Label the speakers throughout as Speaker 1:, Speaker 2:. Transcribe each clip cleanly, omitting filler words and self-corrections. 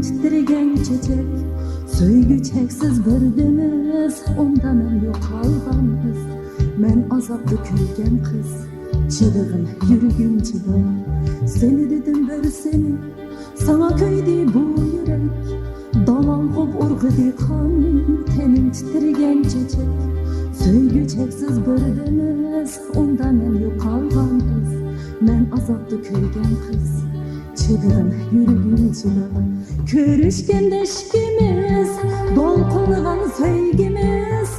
Speaker 1: titregen çiçek. Söygü çeksiz bir deniz, onda men yo'qolgan biz. Men azaplı kuygan kız, çılgın yürügüm çılgın. Seni dedim bir seni, sana köydi bu yürek. Dalan kop urgıdı kan, tenin titregen çiçek. Söygü çeksiz bir deniz, onda men yo'qolgan biz. Men azaplı kuygan kız, çılgın yürügüm çılgın. Körüşkende işkimiz, dolqınıgan söygimiz.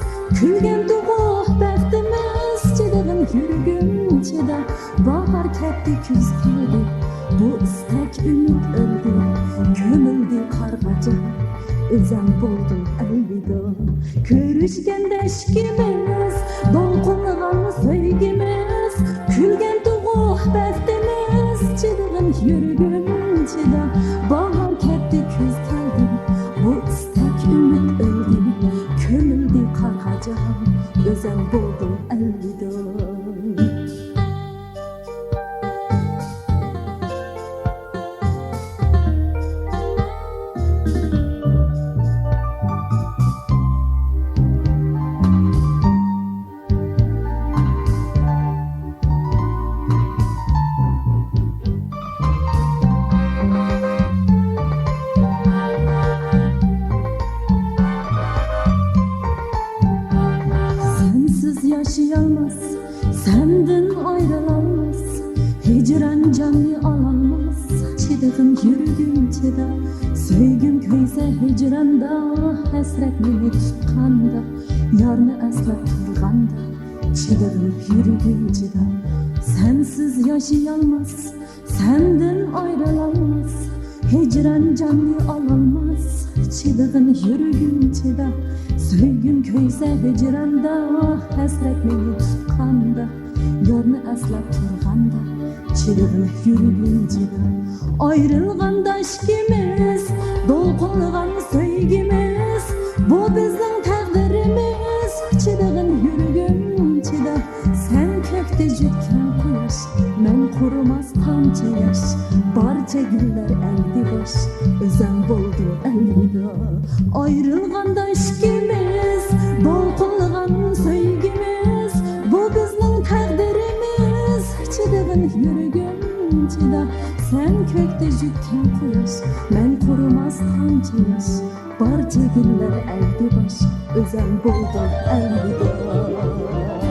Speaker 1: Külgen tuğuh bəxtimiz, çılgın yürügüm çılgın. Bahar ketdi, küz keldi, bu istek ümit öldü. Kömüldü kargaca, özem boldum elvida. Körüşkende işkimiz, dolqınıgan söygimiz. Külgen tuğuh bəxtimiz, çılgın yürügüm çılgın. Bahar ketdi, küz keldi, bu istek ümit öldü. Kömüldü kargaca, özem boldum elvida. Yaşayamaz, senden ayrılamaz. Hicran canlı alamaz, çılgın yürügüm çida. Söygüm köyse hicranda, hasret meni tutqanda. Yarını eslep turganda, çılgın yürügüm çida. Sensiz yaşayamaz, senden ayrılamaz. Hicran canlı alamaz, çılgın yürügüm çida. Söygüm köyse hicranda, hasret meni tutqanda. Yarını eslep turganda, çılgın yürügüm çida. Ayrılganda işkimiz, dolqınlıgan söygimiz. Bu bizning taqdirimiz, çılgın yürügüm çida. Sen kökte jutkan quyosh, men qurumas tamchi yosh. Barcha gullar eldi bosh, o'zim bo'ldim elvida. Ayrılganda işkimiz, dolqınlıgan söygimiz. Bu bizning taqdirimiz, çılgın yürügüm çida. Sen kökte jutkan quyosh, men qurumas tamchi yosh. Barcha gullar eldi bosh, o'zim bo'ldim elvida.